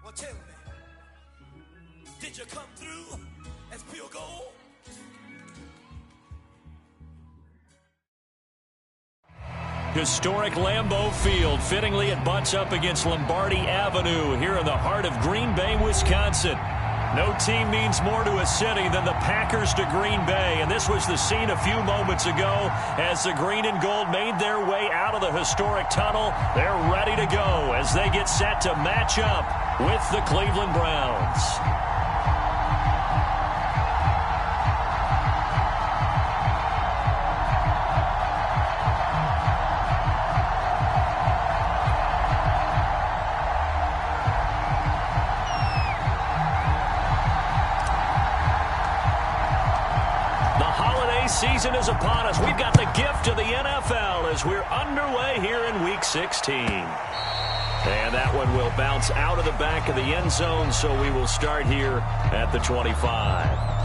Well, tell me, did you come through as pure gold? Historic Lambeau Field. Fittingly, it butts up against Lombardi Avenue here in the heart of Green Bay, Wisconsin. No team means more to a city than the Packers to Green Bay, and this was the scene a few moments ago as the green and gold made their way out of the historic tunnel. They're ready to go as they get set to match up with the Cleveland Browns. Season is upon us. We've got the gift of the NFL as we're underway here in Week 16. And that one will bounce out of the back of the end zone, so we will start here at the 25.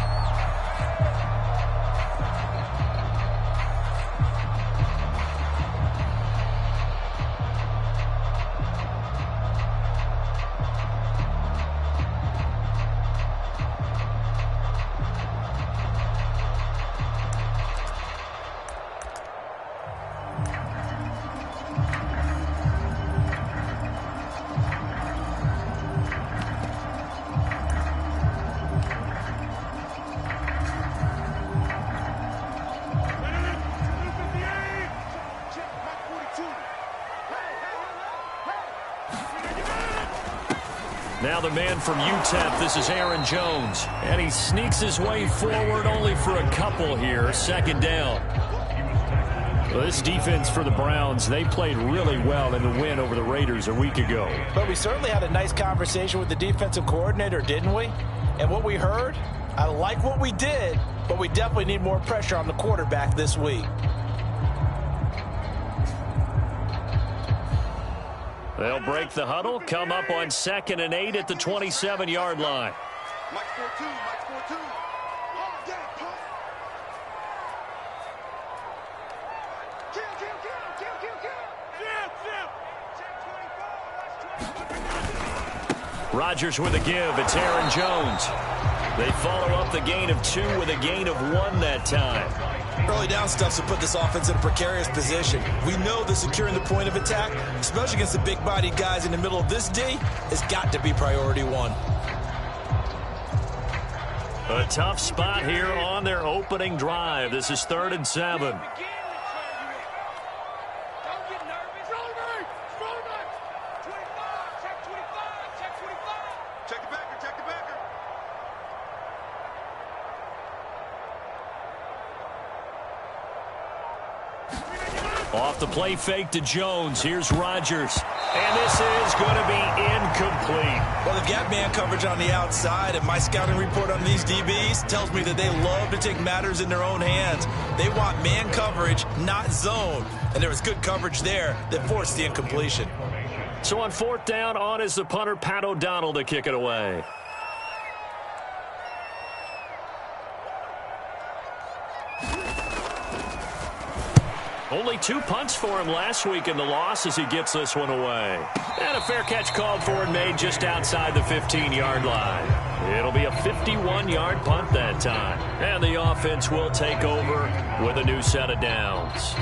Now the man from UTEP, this is Aaron Jones. And he sneaks his way forward only for a couple here. Second down. Well, this defense for the Browns, they played really well in the win over the Raiders a week ago. But we certainly had a nice conversation with the defensive coordinator, didn't we? And what we heard, I like what we did, but we definitely need more pressure on the quarterback this week. They'll break the huddle, come up on 2nd and 8 at the 27-yard line. Mike 4-2, Mike 4-2. Rodgers with a give. It's Aaron Jones. They follow up the gain of 2 with a gain of 1 that time. Early down stuff to put this offense in a precarious position. We know that securing the point of attack, especially against the big-bodied guys in the middle of this D, has got to be priority 1. A tough spot here on their opening drive. This is 3rd and 7. Off the play fake to Jones. Here's Rodgers. And this is going to be incomplete. Well, they've got man coverage on the outside, and my scouting report on these DBs tells me that they love to take matters in their own hands. They want man coverage, not zone. And there was good coverage there that forced the incompletion. So on 4th down, on is the punter, Pat O'Donnell, to kick it away. Only 2 punts for him last week in the loss as he gets this one away. And a fair catch called for and made just outside the 15-yard line. It'll be a 51-yard punt that time. And the offense will take over with a new set of downs.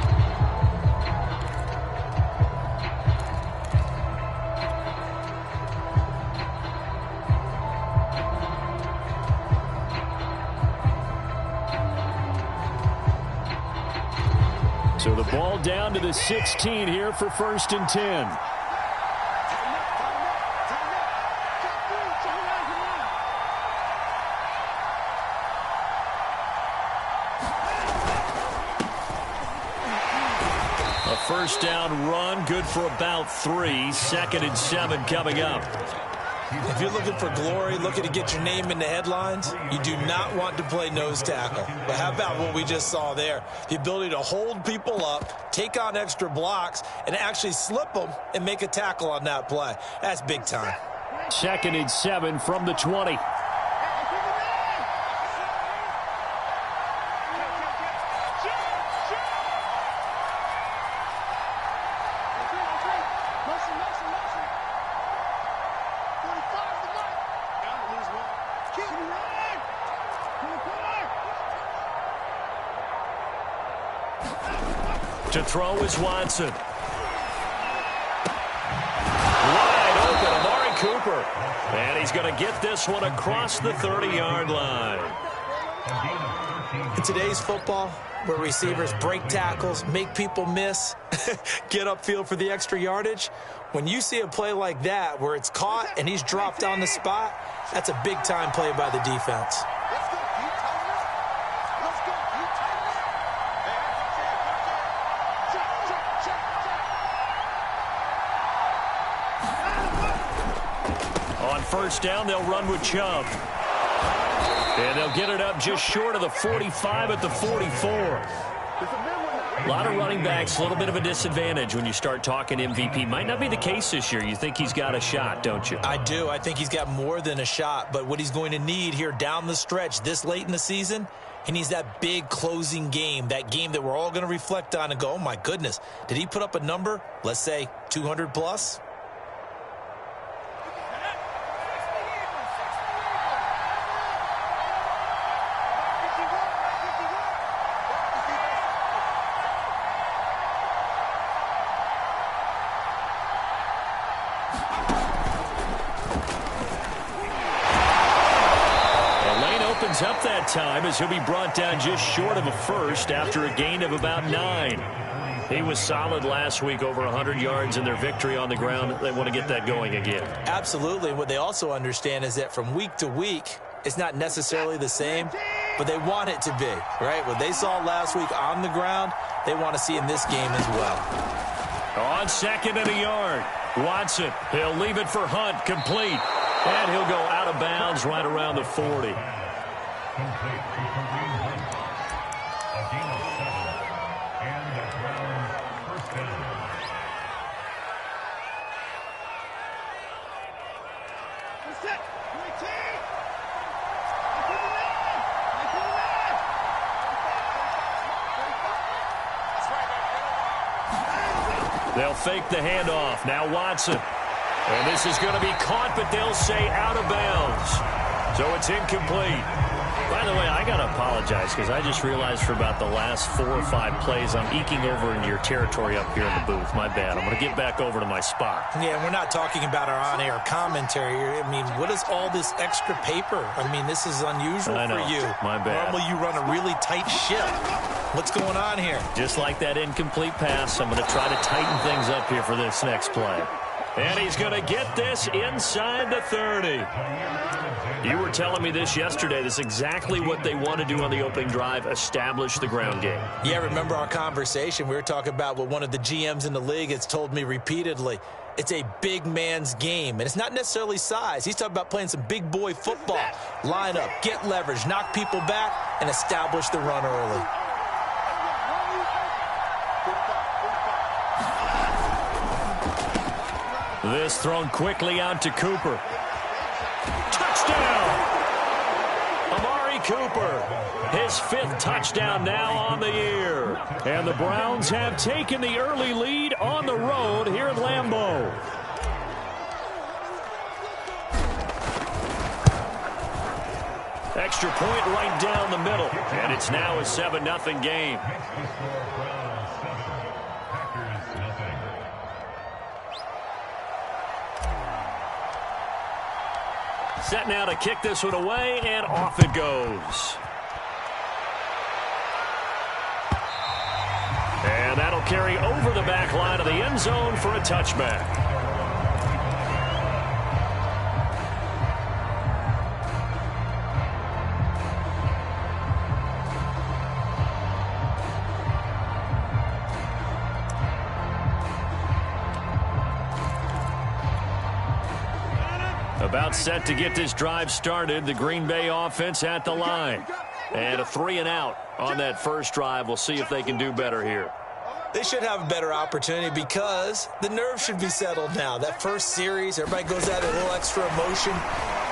So the ball down to the 16 here for 1st and 10. A 1st down run, good for about 3. 2nd and 7 coming up. If you're looking for glory, looking to get your name in the headlines, you do not want to play nose tackle. But how about what we just saw there? The ability to hold people up, take on extra blocks, and actually slip them and make a tackle on that play. That's big time. 2nd and 7 from the 20. To throw is Watson. Wide open, Amari Cooper. And he's going to get this one across the 30-yard line. In today's football, where receivers break tackles, make people miss, get upfield for the extra yardage, when you see a play like that where it's caught and he's dropped on the spot, that's a big-time play by the defense. Let's go, you Tigers. Let's go, you Tigers. Check. On first down, they'll run with Chubb. And they'll get it up just short of the 45 at the 44. A lot of running backs, a little bit of a disadvantage when you start talking MVP. Might not be the case this year. You think he's got a shot, don't you? I do. I think he's got more than a shot. But what he's going to need here down the stretch this late in the season, he needs that big closing game, that game that we're all going to reflect on and go, oh, my goodness, did he put up a number, let's say 200 plus? Up that time as he'll be brought down just short of a first after a gain of about 9. He was solid last week, over 100 yards in their victory on the ground. They want to get that going again. Absolutely. What they also understand is that from week to week, it's not necessarily the same, but they want it to be, right? What they saw last week on the ground, they want to see in this game as well. On second and a yard, Watson, he'll leave it for Hunt, complete. And he'll go out of bounds right around the 40. They'll fake the handoff. Now Watson. And this is going to be caught, but they'll say out of bounds. So it's incomplete. By the way, I got to apologize because I just realized for about the last 4 or 5 plays, I'm eking over into your territory up here in the booth. My bad. I'm going to get back over to my spot. Yeah, we're not talking about our on-air commentary here. I mean, what is all this extra paper? I mean, this is unusual for you. My bad. Normally you run a really tight ship. What's going on here? Just like that incomplete pass, I'm going to try to tighten things up here for this next play. And he's going to get this inside the 30. You were telling me this yesterday. This is exactly what they want to do on the opening drive, establish the ground game. Yeah, remember our conversation? We were talking about what one of the GMs in the league has told me repeatedly. It's a big man's game, and it's not necessarily size. He's talking about playing some big boy football. Line up, get leverage, knock people back, and establish the run early. This thrown quickly out to Cooper. Touchdown! Amari Cooper, his 5th touchdown now on the year. And the Browns have taken the early lead on the road here at Lambeau. Extra point right down the middle. And it's now a 7-0 game. Set now to kick this one away, and off it goes. And that'll carry over the back line of the end zone for a touchback. About set to get this drive started. The Green Bay offense at the line. And a 3-and-out on that first drive. We'll see if they can do better here. They should have a better opportunity because the nerves should be settled now. That first series, everybody goes out a little extra emotion.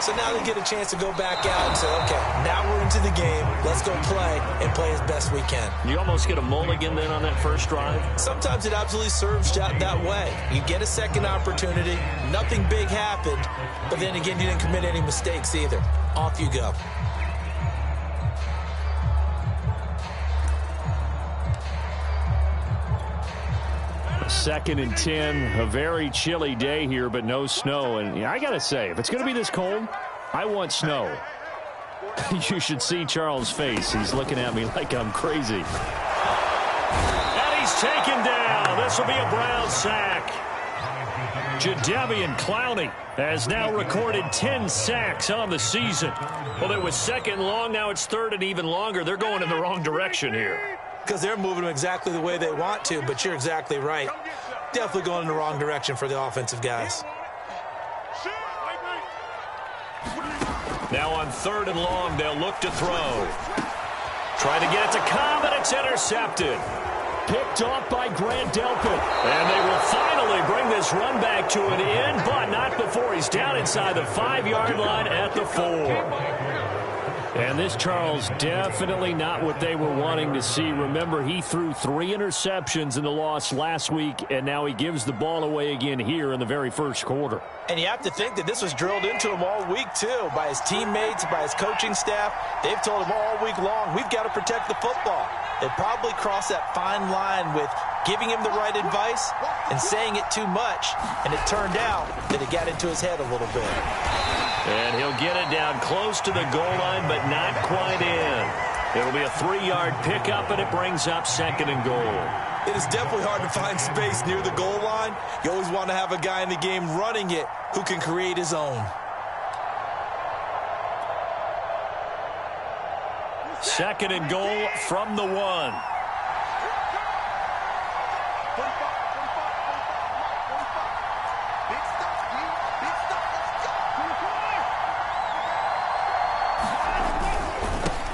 So now they get a chance to go back out and say, okay, now we're into the game. Let's go play and play as best we can. You almost get a mulligan then on that first drive? Sometimes it absolutely serves that way. You get a second opportunity. Nothing big happened. But then again, you didn't commit any mistakes either. Off you go. 2nd and 10, a very chilly day here, but no snow. And I got to say, if it's going to be this cold, I want snow. You should see Charles' face. He's looking at me like I'm crazy. And he's taken down. This will be a Brown sack. Jadeveon Clowney has now recorded 10 sacks on the season. Well, it was 2nd long. Now it's 3rd and even longer. They're going in the wrong direction here. Because they're moving them exactly the way they want to, but you're exactly right. Definitely going in the wrong direction for the offensive guys. Now on 3rd and long, they'll look to throw. Trying to get it to Cobb, and it's intercepted. Picked off by Grant Delpit. And they will finally bring this run back to an end, but not before he's down inside the 5-yard line at the 4. And this, Charles, definitely not what they were wanting to see. Remember, he threw 3 interceptions in the loss last week, and now he gives the ball away again here in the very first quarter. And you have to think that this was drilled into him all week, too, by his teammates, by his coaching staff. They've told him all week long, we've got to protect the football. They probably crossed that fine line with giving him the right advice and saying it too much, and it turned out that it got into his head a little bit. And he'll get it down close to the goal line, but not quite in. It'll be a 3-yard pickup, and it brings up 2nd and goal. It is definitely hard to find space near the goal line. You always want to have a guy in the game running it who can create his own. 2nd and goal from the 1.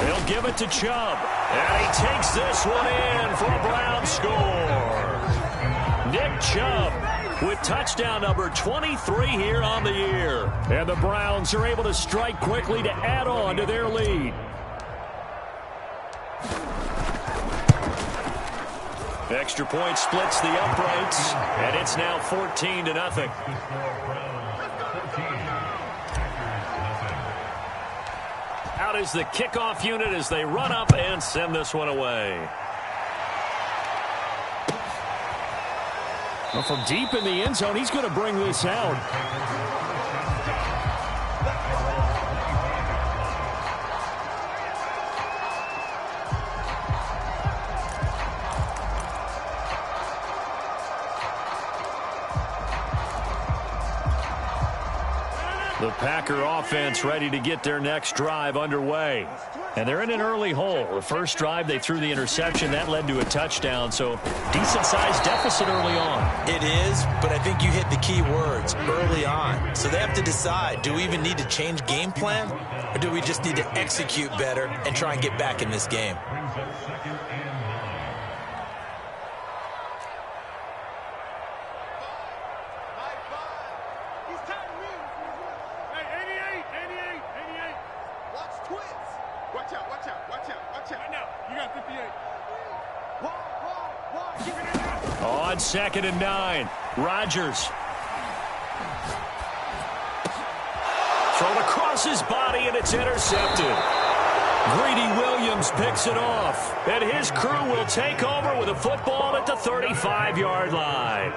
They'll give it to Chubb. And he takes this one in for a Brown score. Nick Chubb with touchdown number 23 here on the year. And the Browns are able to strike quickly to add on to their lead. Extra point splits the uprights, and it's now 14-0. Out is the kickoff unit as they run up and send this one away. Well, from deep in the end zone, he's going to bring this out. The Packer offense ready to get their next drive underway. And they're in an early hole. The first drive, they threw the interception. That led to a touchdown, so decent-sized deficit early on. It is, but I think you hit the key words, early on. So they have to decide, do we even need to change game plan, or do we just need to execute better and try and get back in this game? On 2nd and 9, Rodgers. Thrown across his body, and it's intercepted. Greedy Williams picks it off, and his crew will take over with a football at the 35-yard line.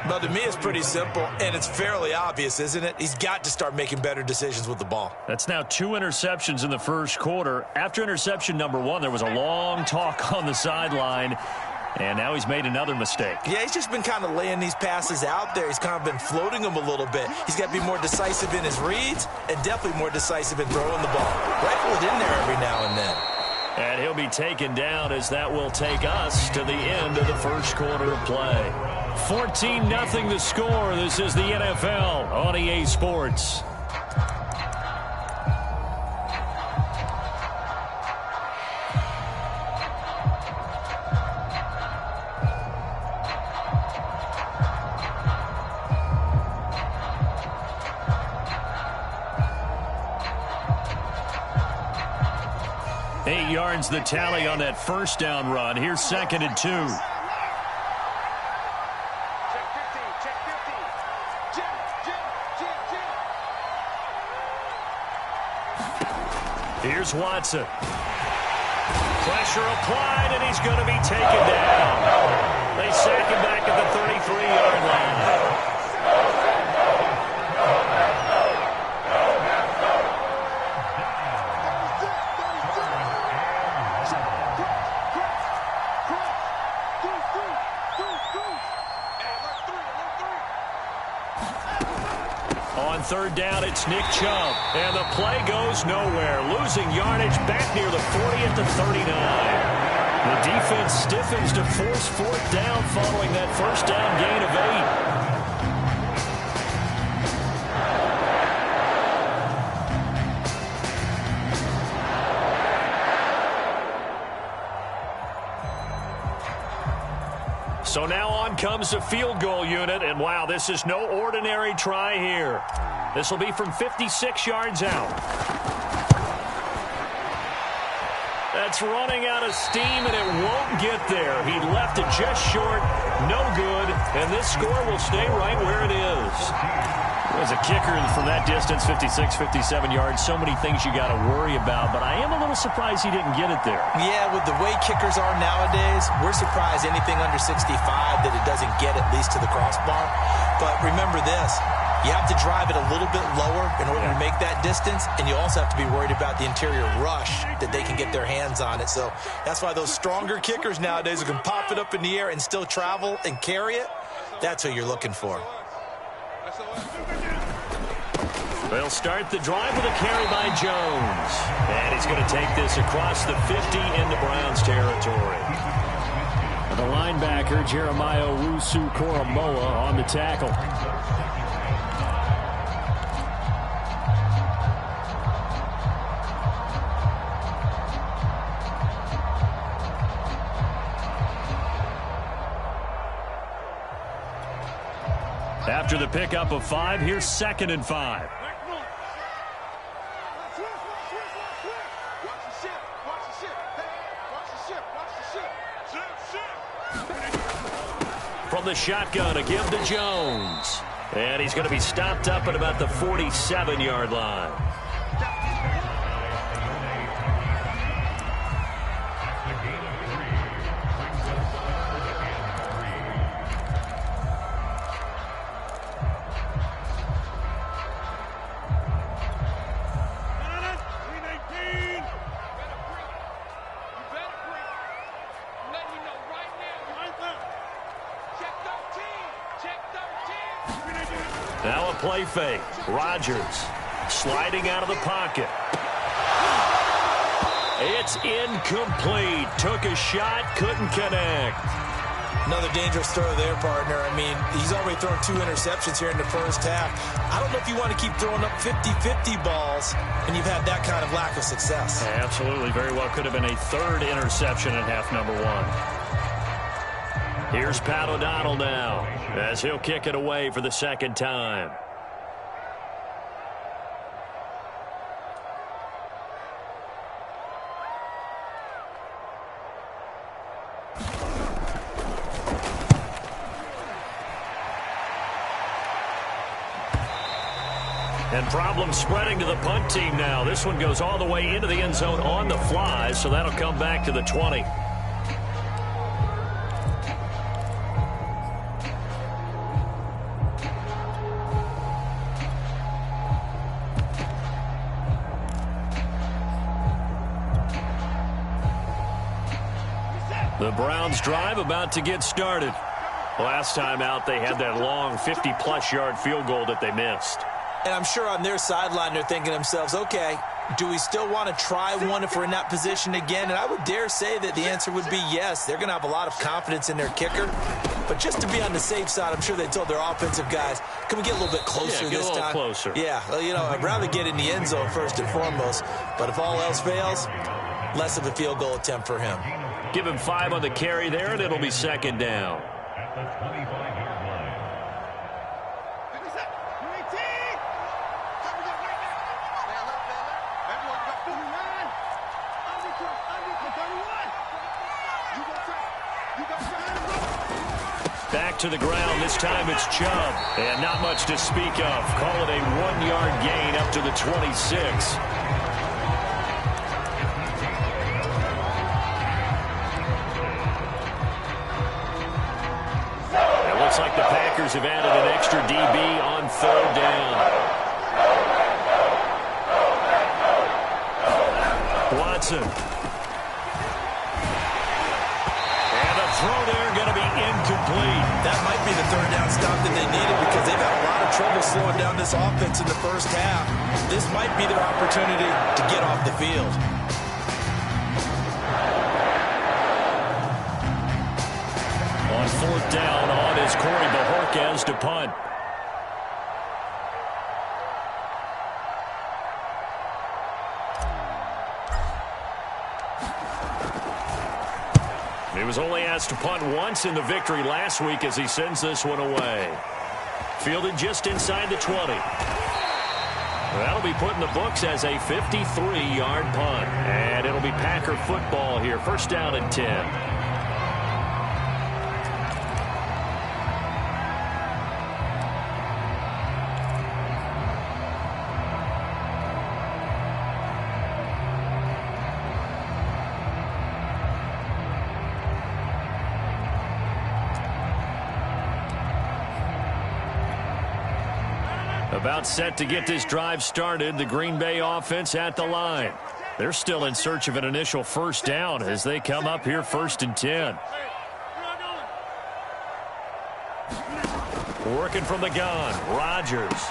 Well, to me, it's pretty simple, and it's fairly obvious, isn't it? He's got to start making better decisions with the ball. That's now 2 interceptions in the first quarter. After interception number 1, there was a long talk on the sideline, and now he's made another mistake. Yeah, he's just been kind of laying these passes out there. He's kind of been floating them a little bit. He's got to be more decisive in his reads and definitely more decisive in throwing the ball. Rifle it in there every now and then. And he'll be taken down as that will take us to the end of the first quarter of play. 14-0 the score. This is the NFL on EA Sports. Eight yards the tally on that first down run. Here's 2nd and 2. Here's Watson. Pressure applied, and he's going to be taken down. They sack him back at the 33-yard line. On third down, it's Nick Chubb. And the play goes nowhere. Losing yardage back near the 40 at the 39. The defense stiffens to force fourth down following that first down gain of 8. So now on comes the field goal unit, and wow, this is no ordinary try here. This will be from 56 yards out. That's running out of steam, and it won't get there. He left it just short, no good, and this score will stay right where it is. As a kicker from that distance, 56, 57 yards, so many things you got to worry about, but I am a little surprised he didn't get it there. Yeah, with the way kickers are nowadays, we're surprised anything under 65 that it doesn't get at least to the crossbar. But remember this, you have to drive it a little bit lower in order to make that distance, and you also have to be worried about the interior rush that they can get their hands on it. So that's why those stronger kickers nowadays who can pop it up in the air and still travel and carry it, that's who you're looking for. They'll start the drive with a carry by Jones. And he's going to take this across the 50 into Browns territory. The linebacker, Jeremiah Owusu-Koramoah, on the tackle. After the pickup of 5, here's 2nd and 5. From the shotgun, a give to Jones. And he's going to be stopped up at about the 47-yard line. Now a play fake. Rodgers sliding out of the pocket. It's incomplete. Took a shot, couldn't connect. Another dangerous throw there, partner. I mean, he's already thrown 2 interceptions here in the first half. I don't know if you want to keep throwing up 50-50 balls when you've had that kind of lack of success. Absolutely. Very well could have been a 3rd interception in half number 1. Here's Pat O'Donnell now as he'll kick it away for the 2nd time. And problems spreading to the punt team now. This one goes all the way into the end zone on the fly, so that'll come back to the 20. The Browns drive about to get started. Last time out, they had that long 50-plus yard field goal that they missed. And I'm sure on their sideline they're thinking to themselves, okay, do we still want to try one if we're in that position again? And I would dare say that the answer would be yes. They're going to have a lot of confidence in their kicker. But just to be on the safe side, I'm sure they told their offensive guys, can we get a little bit closer this time? Closer. Yeah, well, you know, I'd rather get in the end zone first and foremost. But if all else fails, less of a field goal attempt for him. Give him 5 on the carry there, and it'll be 2nd down. Back to the ground. This time it's Chubb. And not much to speak of. Call it a 1-yard gain up to the 26. Packers have added an extra DB on third down. Watson. And the throw there going to be incomplete. That might be the third down stop that they needed because they've had a lot of trouble slowing down this offense in the first half. This might be their opportunity to get off the field. On fourth down, on is Corey Bojorquez to punt. He was only asked to punt once in the victory last week as he sends this one away. Fielded just inside the 20. That'll be put in the books as a 53-yard punt. And it'll be Packer football here. First down and 10. About set to get this drive started. The Green Bay offense at the line. They're still in search of an initial first down as they come up here first and 10. Working from the gun. Rodgers.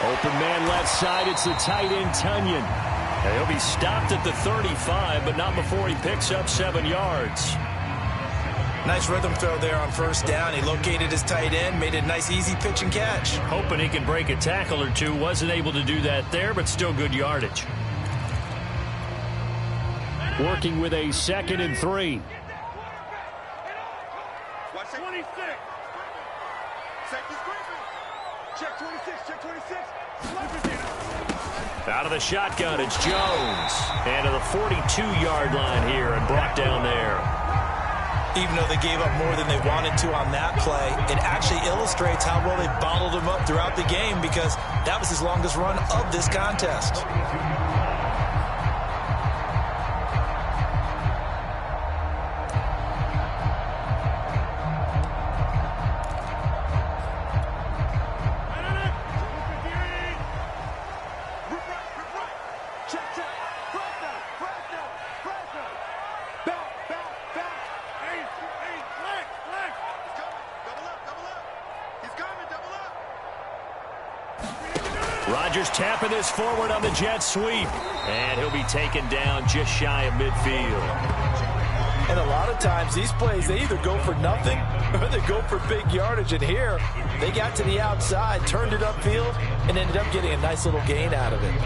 Open man left side. It's the tight end Tunyon. And he'll be stopped at the 35, but not before he picks up 7 yards. Nice rhythm throw there on first down. He located his tight end, made a nice easy pitch and catch. Hoping he can break a tackle or two. Wasn't able to do that there, but still good yardage. Working with a 2nd and 3. Watch 26. Safety screen. Check 26. Check 26. Out of the shotgun, it's Jones. And to the 42-yard line here and brought down there. Even though they gave up more than they wanted to on that play, it actually illustrates how well they bottled him up throughout the game because that was his longest run of this contest. Rodgers tapping this forward on the jet sweep. And he'll be taken down just shy of midfield. And a lot of times these plays, they either go for nothing or they go for big yardage. And here, they got to the outside, turned it upfield, and ended up getting a nice little gain out of it.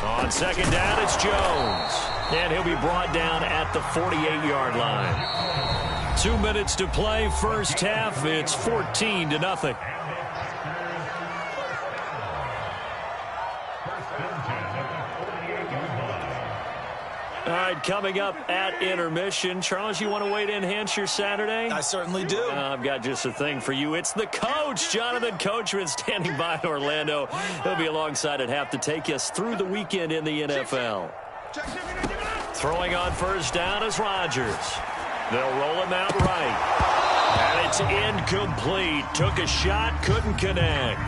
On second down, it's Jones. And he'll be brought down at the 48-yard line. 2 minutes to play, first half. It's 14-0. All right, coming up at intermission. Charles, you want to wait to enhance your Saturday? I certainly do. I've got just a thing for you. It's the coach, Jonathan Coachman, standing by in Orlando. He'll be alongside at half to take us through the weekend in the NFL. Throwing on first down is Rodgers. They'll roll him out right. And it's incomplete. Took a shot, couldn't connect.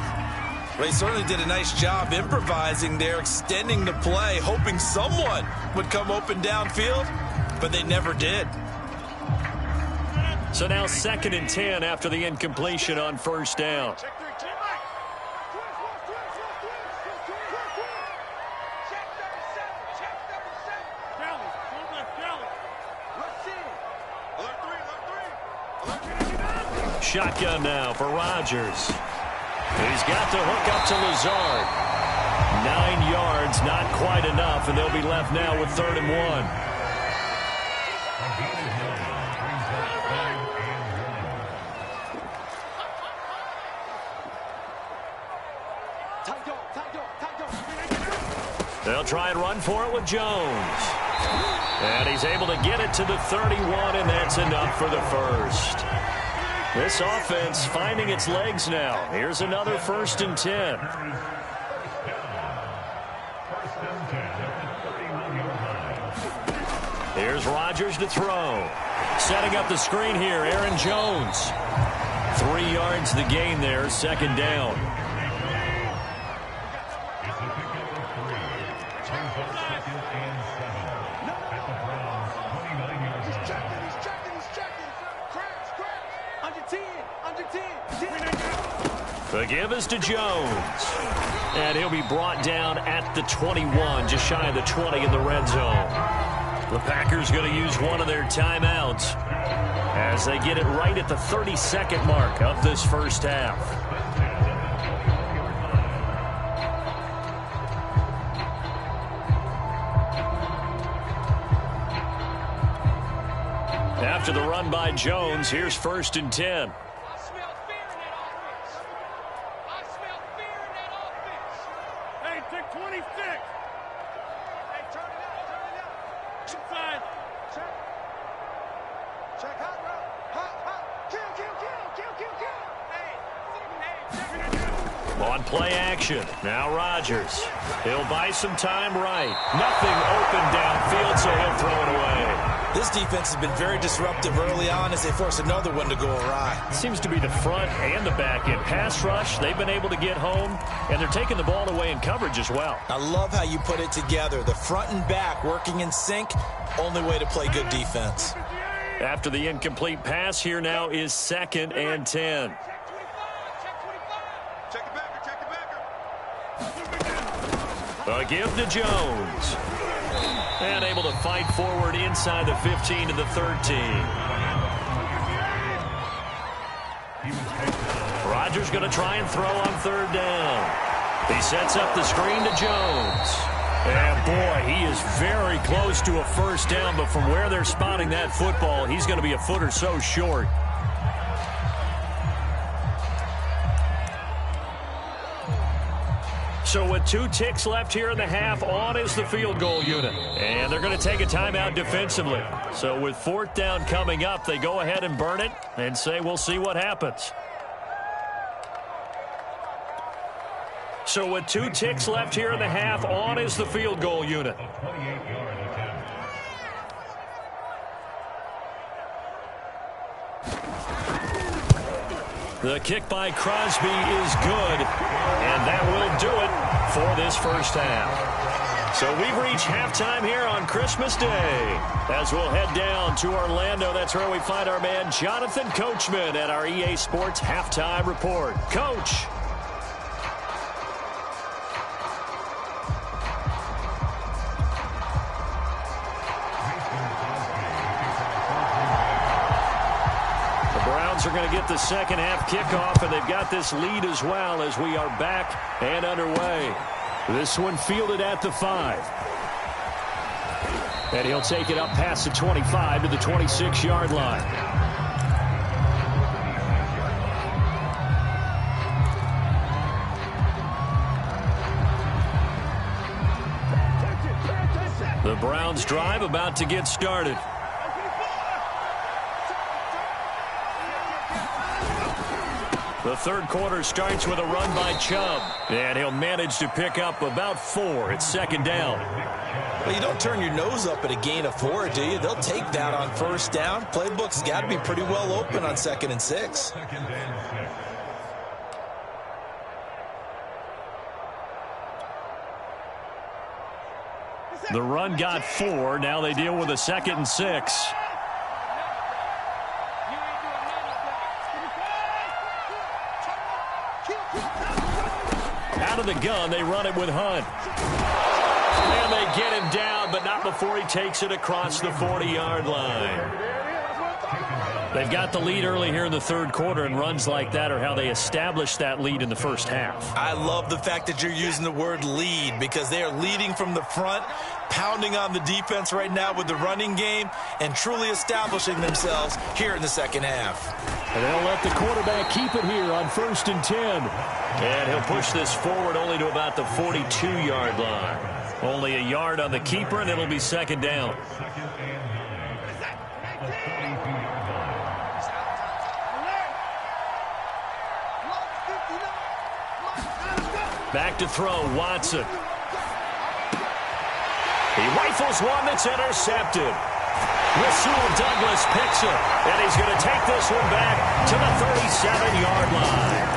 Well, he certainly did a nice job improvising there, extending the play, hoping someone would come open downfield, but they never did. So now 2nd and 10 after the incompletion on first down. Shotgun now for Rodgers. He's got to hook up to Lazard. 9 yards, not quite enough, and they'll be left now with 3rd and 1. They'll try and run for it with Jones. And he's able to get it to the 31, and that's enough for the first. This offense finding its legs now. Here's another 1st and 10. Here's Rodgers to throw. Setting up the screen here, Aaron Jones. 3 yards the gain there, second down. The give is to Jones. And he'll be brought down at the 21, just shy of the 20 in the red zone. The Packers going to use one of their timeouts as they get it right at the 30-second mark of this first half. After the run by Jones, here's 1st and 10. On play action, now Rodgers. He'll buy some time right. Nothing open downfield, so he'll throw it away. This defense has been very disruptive early on as they force another one to go awry. Seems to be the front and the back end. Pass rush, they've been able to get home, and they're taking the ball away in coverage as well. I love how you put it together. The front and back working in sync, only way to play good defense. After the incomplete pass, here now is 2nd and 10. A give to Jones. And able to fight forward inside the 15 to the 13. Rodgers going to try and throw on 3rd down. He sets up the screen to Jones. And boy, he is very close to a first down, but from where they're spotting that football, he's going to be a foot or so short. So with 2 ticks left here in the half, on is the field goal unit. And they're going to take a timeout defensively. So with 4th down coming up, they go ahead and burn it and say we'll see what happens. So with 2 ticks left here in the half, on is the field goal unit. The kick by Crosby is good, and that will do it for this first half. So we've reached halftime here on Christmas Day. As we'll head down to Orlando, that's where we find our man Jonathan Coachman at our EA Sports Halftime Report. Coach. Are going to get the second half kickoff, and they've got this lead as well as we are back and underway. This one fielded at the 5. And he'll take it up past the 25 to the 26-yard line. The Browns drive about to get started. The third quarter starts with a run by Chubb, and he'll manage to pick up about 4. It's 2nd down. Well, you don't turn your nose up at a gain of 4, do you? They'll take that on 1st down. Playbook's got to be pretty well open on 2nd and 6. The run got 4. Now they deal with a 2nd and 6. Out of the gun, they run it with Hunt. And they get him down, but not before he takes it across the 40-yard line. They've got the lead early here in the third quarter, and runs like that are how they established that lead in the first half. I love the fact that you're using the word lead, because they are leading from the front, pounding on the defense right now with the running game, and truly establishing themselves here in the second half. And they'll let the quarterback keep it here on 1st and 10. And he'll push this forward only to about the 42-yard line. Only a yard on the keeper, and it'll be 2nd down. Back to throw, Watson. He rifles one that's intercepted. Rasul Douglas picks it, and he's going to take this one back to the 37-yard line.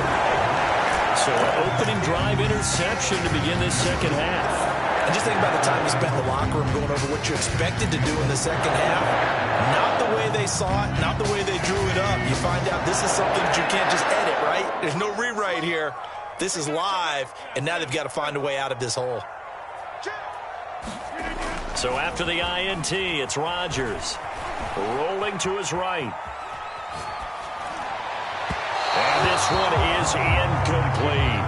So an opening drive interception to begin this second half. And just think about the time you spent in the locker room going over what you expected to do in the second half. Not the way they saw it, not the way they drew it up. You find out this is something that you can't just edit, right? There's no rewrite here. This is live, and now they've got to find a way out of this hole. So after the INT, it's Rodgers rolling to his right. And this one is incomplete.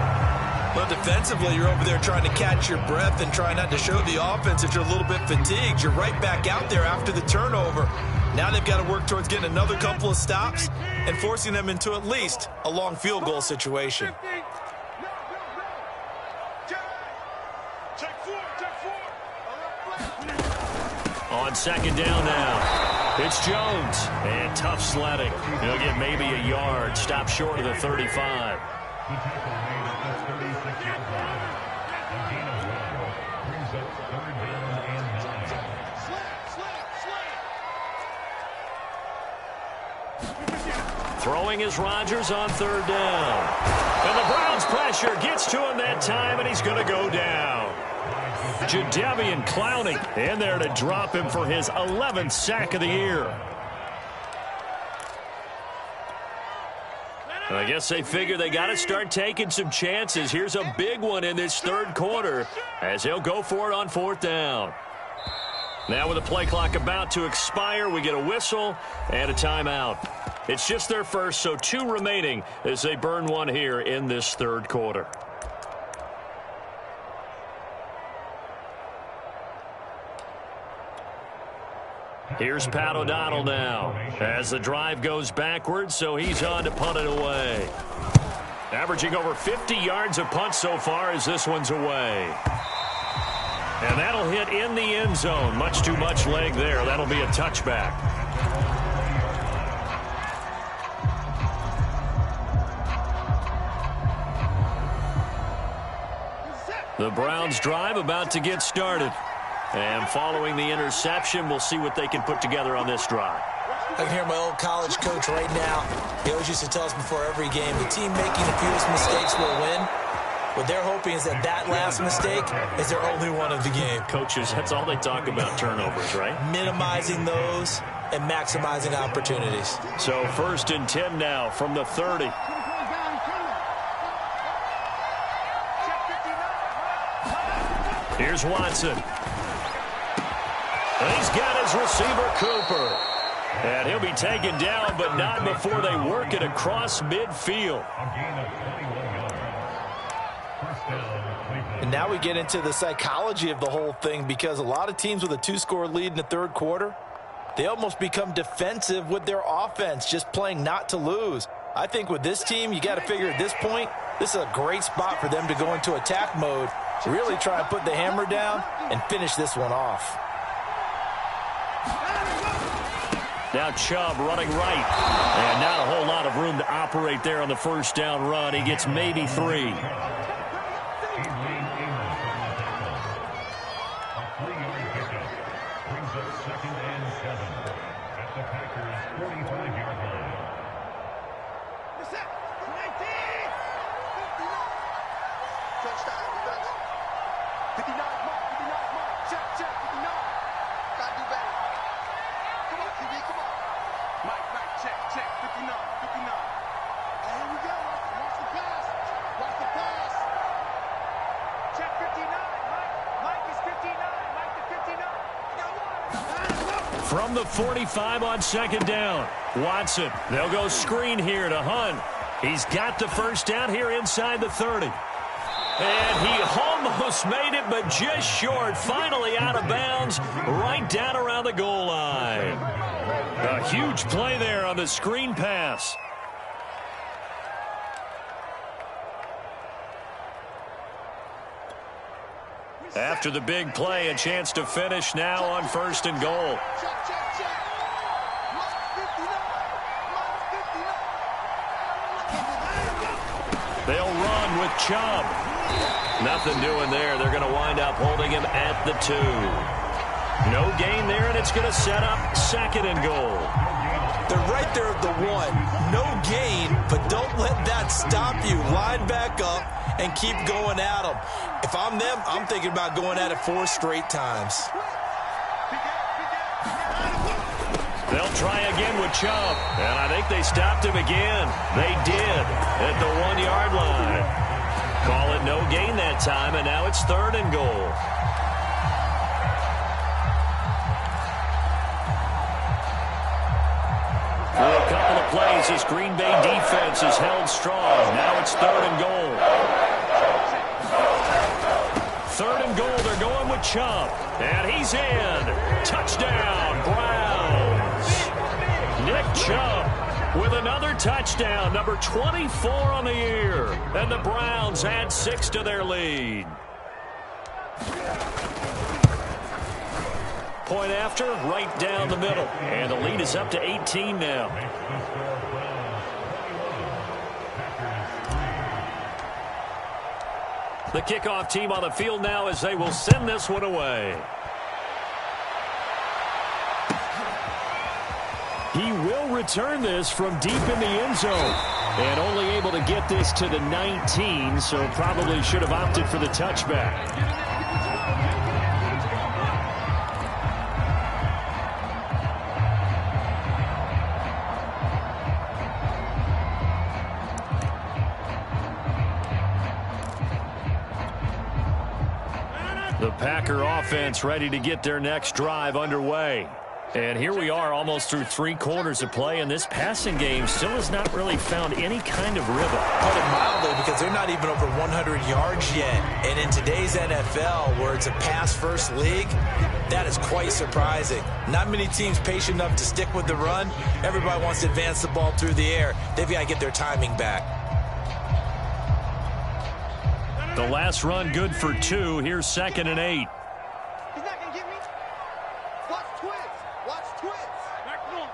Well, defensively, you're over there trying to catch your breath and trying not to show the offense that you're a little bit fatigued. You're right back out there after the turnover. Now they've got to work towards getting another couple of stops and forcing them into at least a long field goal situation. On second down now, it's Jones. And tough sledding. He'll get maybe a yard. Stop short of the 35. Throwing is Rodgers on third down. And the Browns pressure gets to him that time, and he's going to go down. Jadeveon Clowney in there to drop him for his 11th sack of the year. I guess they figure they got to start taking some chances. Here's a big one in this third quarter as he'll go for it on fourth down. Now with the play clock about to expire, we get a whistle and a timeout. It's just their first, so 2 remaining as they burn one here in this third quarter. Here's Pat O'Donnell now as the drive goes backwards, so he's on to punt it away. Averaging over 50 yards a punt so far as this one's away. And that'll hit in the end zone. Much too much leg there. That'll be a touchback. The Browns drive about to get started. And following the interception, we'll see what they can put together on this drive. I can hear my old college coach right now. He always used to tell us before every game, the team making the fewest mistakes will win. What they're hoping is that that last mistake is their only one of the game. Coaches, that's all they talk about, turnovers, right? Minimizing those and maximizing opportunities. So 1st and 10 now from the 30. Here's Watson. He's got his receiver, Cooper. And he'll be taken down, but not before they work it across midfield. And now we get into the psychology of the whole thing, because a lot of teams with a 2-score lead in the third quarter, they almost become defensive with their offense, just playing not to lose. I think with this team, you got to figure at this point, this is a great spot for them to go into attack mode, really try and put the hammer down and finish this one off. Now Chubb running right. And not a whole lot of room to operate there on the first down run. He gets maybe 3. From the 45 on second down, Watson. They'll go screen here to Hunt. He's got the first down here inside the 30. And he almost made it, but just short. Finally out of bounds, right down around the goal line. A huge play there on the screen pass. After the big play, a chance to finish now on 1st and goal. They'll run with Chubb. Nothing doing there. They're going to wind up holding him at the 2. No gain there, and it's going to set up 2nd and goal. They're right there at the 1. No gain, but don't let that stop you. Line back up and keep going at them. If I'm them, I'm thinking about going at it 4 straight times. They'll try again with Chubb, and I think they stopped him again. They did at the 1-yard line. Call it no gain that time, and now it's 3rd and goal. For a couple of plays, this Green Bay defense is held strong. Now it's 3rd and goal. 3rd and goal, they're going with Chubb. And he's in. Touchdown, Browns. Nick Chubb with another touchdown, number 24 on the year. And the Browns add 6 to their lead. Point after, right down the middle. And the lead is up to 18 now. The kickoff team on the field now as they will send this one away. He will return this from deep in the end zone. And only able to get this to the 19, so probably should have opted for the touchback. The Packer offense ready to get their next drive underway. And here we are almost through 3 quarters of play, and this passing game still has not really found any kind of rhythm. Put it mildly, because they're not even over 100 yards yet. And in today's NFL, where it's a pass-first league, that is quite surprising. Not many teams patient enough to stick with the run. Everybody wants to advance the ball through the air. They've got to get their timing back. The last run good for 2. Here's 2nd and 8. He's not going to get me. Watch twins. Watch twins. Back on.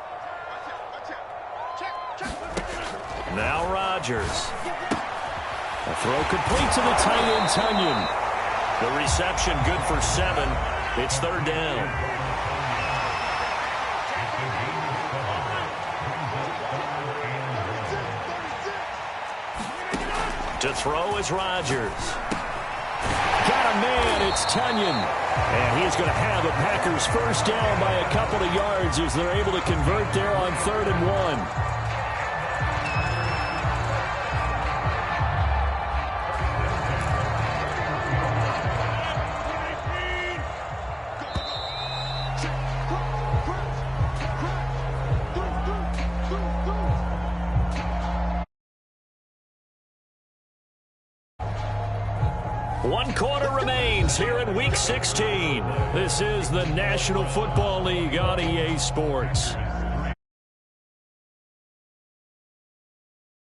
Watch out. Check. Now Rodgers. A throw complete to the tight end, Tunyon. The reception good for 7. It's 3rd down. To throw is Rodgers. Got a man, it's Tunyon. And he's going to have a Packers first down by a couple of yards as they're able to convert there on 3rd and 1. One quarter remains here in Week 16. This is the National Football League on EA Sports.